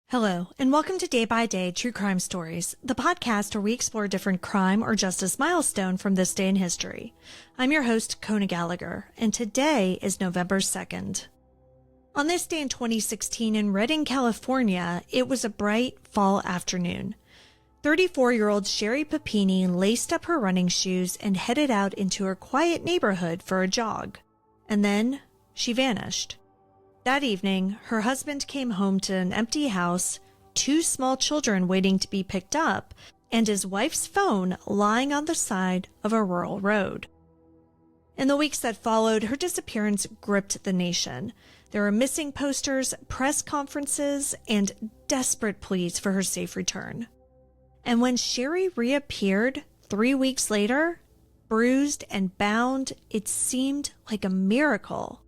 Hello, and welcome to Day by Day True Crime Stories, the podcast where we explore a different crime or justice milestone from this day in history. I'm your host, Kona Gallagher, and today is November 2nd. On this day in 2016 in Redding, California, it was a bright fall afternoon. 34-year-old Sherri Papini laced up her running shoes and headed out into her quiet neighborhood for a jog. And then she vanished. That evening, her husband came home to an empty house, 2 small children waiting to be picked up, and his wife's phone lying on the side of a rural road. In the weeks that followed, her disappearance gripped the nation. There were missing posters, press conferences, and desperate pleas for her safe return. And when Sherri reappeared 3 weeks later, bruised and bound, it seemed like a miracle.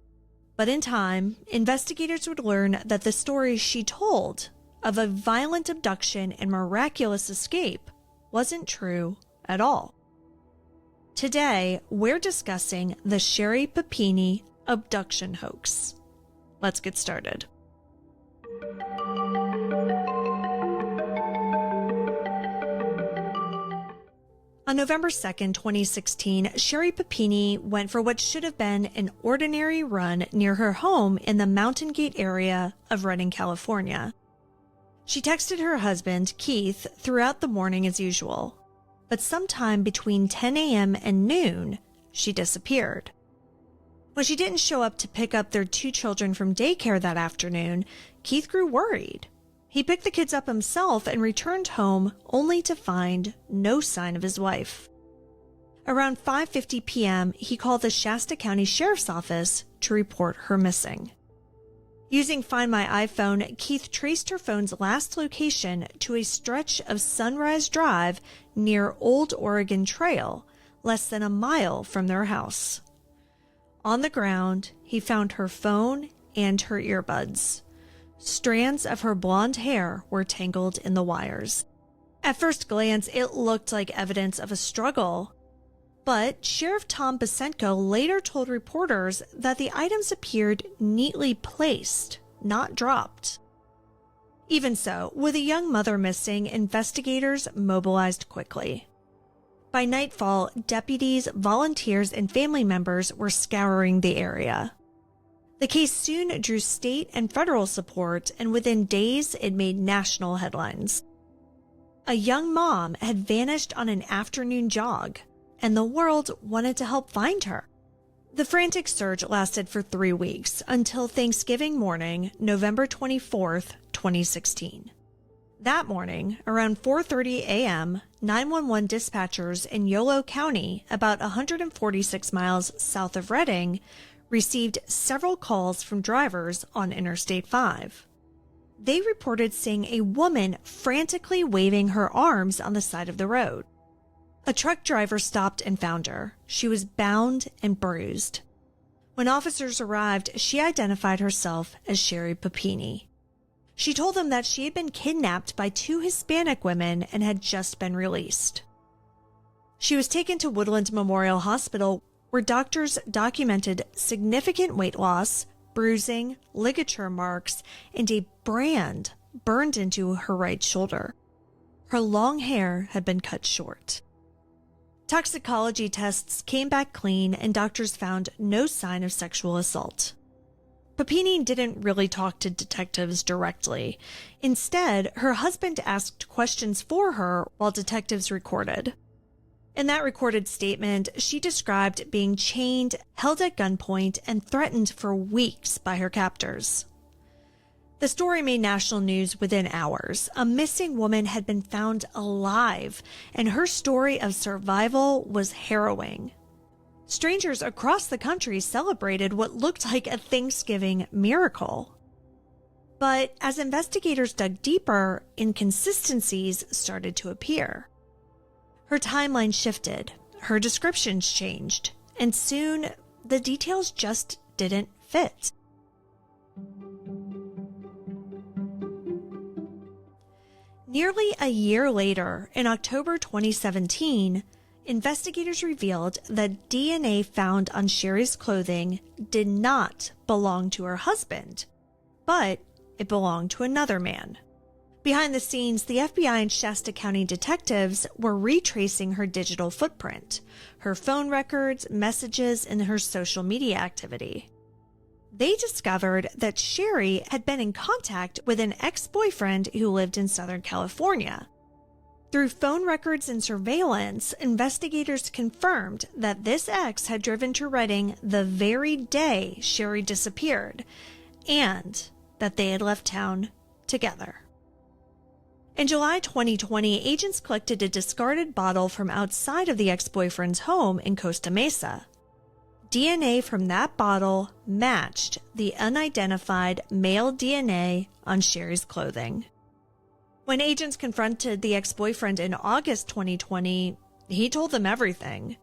But in time, investigators would learn that the story she told of a violent abduction and miraculous escape wasn't true at all. Today, we're discussing the Sherri Papini abduction hoax. Let's get started. On November 2nd, 2016, Sherri Papini went for what should have been an ordinary run near her home in the Mountain Gate area of Redding, California. She texted her husband, Keith, throughout the morning as usual, but sometime between 10 a.m. and noon, she disappeared. When she didn't show up to pick up their 2 children from daycare that afternoon, Keith grew worried. He picked the kids up himself and returned home only to find no sign of his wife. Around 5:50 p.m., he called the Shasta County Sheriff's Office to report her missing. Using Find My iPhone, Keith traced her phone's last location to a stretch of Sunrise Drive near Old Oregon Trail, less than a mile from their house. On the ground, he found her phone and her earbuds. Strands of her blonde hair were tangled in the wires. At first glance, it looked like evidence of a struggle, but Sheriff Tom Basenko later told reporters that the items appeared neatly placed, not dropped. Even so, with a young mother missing, investigators mobilized quickly. By nightfall, deputies, volunteers, and family members were scouring the area. The case soon drew state and federal support, and within days it made national headlines. A young mom had vanished on an afternoon jog, and the world wanted to help find her. The frantic search lasted for 3 weeks, until Thanksgiving morning, November 24th, 2016. That morning, around 4:30 a.m., 911 dispatchers in Yolo County, about 146 miles south of Redding, received several calls from drivers on Interstate 5. They reported seeing a woman frantically waving her arms on the side of the road. A truck driver stopped and found her. She was bound and bruised. When officers arrived, she identified herself as Sherri Papini. She told them that she had been kidnapped by 2 Hispanic women and had just been released. She was taken to Woodland Memorial Hospital, where doctors documented significant weight loss, bruising, ligature marks, and a brand burned into her right shoulder. Her long hair had been cut short. Toxicology tests came back clean, and doctors found no sign of sexual assault. Papini didn't really talk to detectives directly. Instead, her husband asked questions for her while detectives recorded. In that recorded statement, she described being chained, held at gunpoint, and threatened for weeks by her captors. The story made national news within hours. A missing woman had been found alive, and her story of survival was harrowing. Strangers across the country celebrated what looked like a Thanksgiving miracle. But as investigators dug deeper, inconsistencies started to appear. Her timeline shifted, her descriptions changed, and soon the details just didn't fit. Nearly a year later, in October 2017, investigators revealed that DNA found on Sherri's clothing did not belong to her husband, but it belonged to another man. Behind the scenes, the FBI and Shasta County detectives were retracing her digital footprint, her phone records, messages, and her social media activity. They discovered that Sherri had been in contact with an ex-boyfriend who lived in Southern California. Through phone records and surveillance, investigators confirmed that this ex had driven to Redding the very day Sherri disappeared, and that they had left town together. In July 2020, agents collected a discarded bottle from outside of the ex-boyfriend's home in Costa Mesa. DNA from that bottle matched the unidentified male DNA on Sherri's clothing. When agents confronted the ex-boyfriend in August 2020, he told them everything.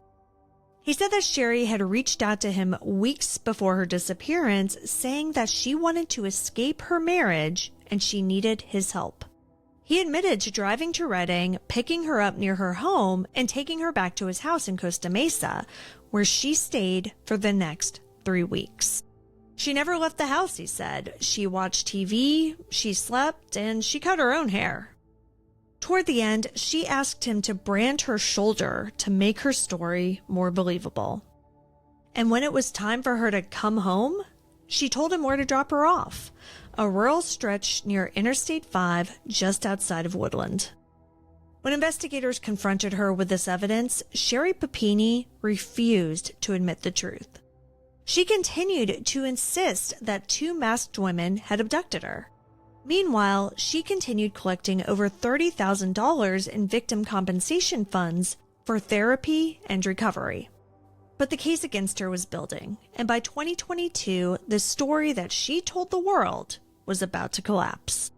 He said that Sherri had reached out to him weeks before her disappearance, saying that she wanted to escape her marriage and she needed his help. He admitted to driving to Redding, picking her up near her home, and taking her back to his house in Costa Mesa, where she stayed for the next 3 weeks. She never left the house, he said. She watched TV, she slept, and she cut her own hair. Toward the end, she asked him to brand her shoulder to make her story more believable. And when it was time for her to come home, she told him where to drop her off, a rural stretch near Interstate 5 just outside of Woodland. When investigators confronted her with this evidence, Sherri Papini refused to admit the truth. She continued to insist that 2 masked women had abducted her. Meanwhile, she continued collecting over $30,000 in victim compensation funds for therapy and recovery. But the case against her was building, and by 2022, the story that she told the world was about to collapse.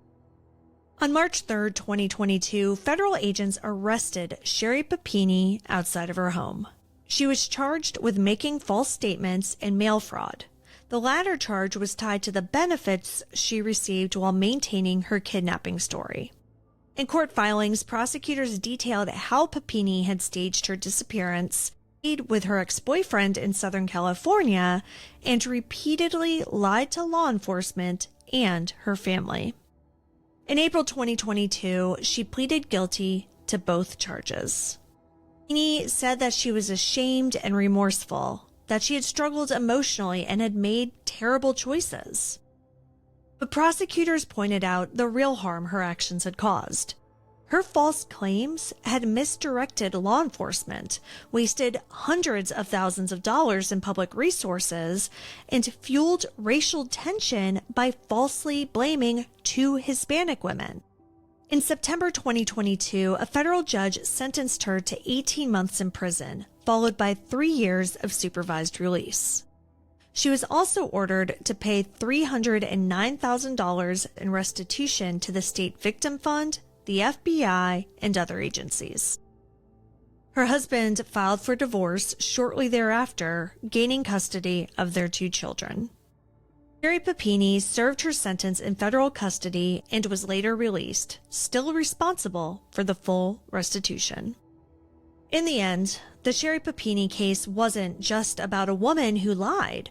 On March 3, 2022, federal agents arrested Sherri Papini outside of her home. She was charged with making false statements and mail fraud. The latter charge was tied to the benefits she received while maintaining her kidnapping story. In court filings, prosecutors detailed how Papini had staged her disappearance, stayed with her ex-boyfriend in Southern California, and repeatedly lied to law enforcement and her family. In April 2022, she pleaded guilty to both charges. Papini said that she was ashamed and remorseful, that she had struggled emotionally and had made terrible choices. But prosecutors pointed out the real harm her actions had caused. Her false claims had misdirected law enforcement, wasted hundreds of thousands of dollars in public resources, and fueled racial tension by falsely blaming 2 Hispanic women. In September 2022, a federal judge sentenced her to 18 months in prison, followed by 3 years of supervised release. She was also ordered to pay $309,000 in restitution to the State Victim Fund, the FBI, and other agencies. Her husband filed for divorce shortly thereafter, gaining custody of their 2 children. Sherri Papini served her sentence in federal custody and was later released, still responsible for the full restitution. In the end, the Sherri Papini case wasn't just about a woman who lied.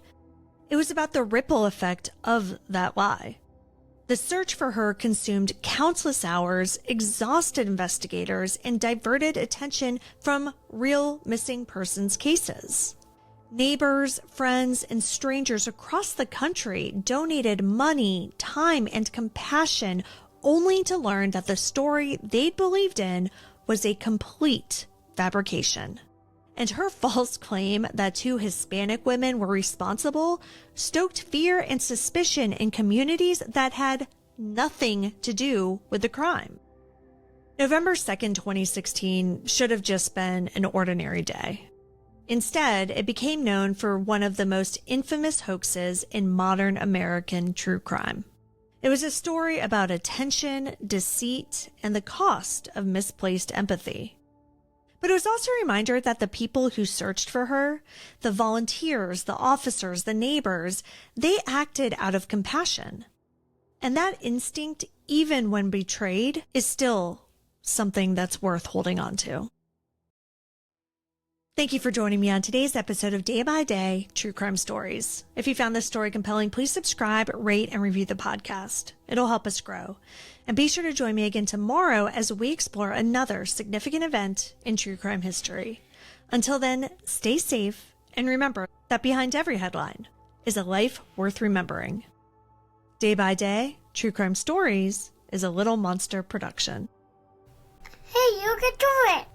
It was about the ripple effect of that lie. The search for her consumed countless hours, exhausted investigators, and diverted attention from real missing persons cases. Neighbors, friends, and strangers across the country donated money, time, and compassion only to learn that the story they'd believed in was a complete fabrication. And her false claim that 2 Hispanic women were responsible stoked fear and suspicion in communities that had nothing to do with the crime. November 2nd, 2016 should have just been an ordinary day. Instead, it became known for one of the most infamous hoaxes in modern American true crime. It was a story about attention, deceit, and the cost of misplaced empathy. But it was also a reminder that the people who searched for her, the volunteers, the officers, the neighbors, they acted out of compassion. And that instinct, even when betrayed, is still something that's worth holding on to. Thank you for joining me on today's episode of Day by Day True Crime Stories. If you found this story compelling, please subscribe, rate, and review the podcast. It'll help us grow. And be sure to join me again tomorrow as we explore another significant event in true crime history. Until then, stay safe and remember that behind every headline is a life worth remembering. Day by Day True Crime Stories is a Little Monster production. Hey, you can do it!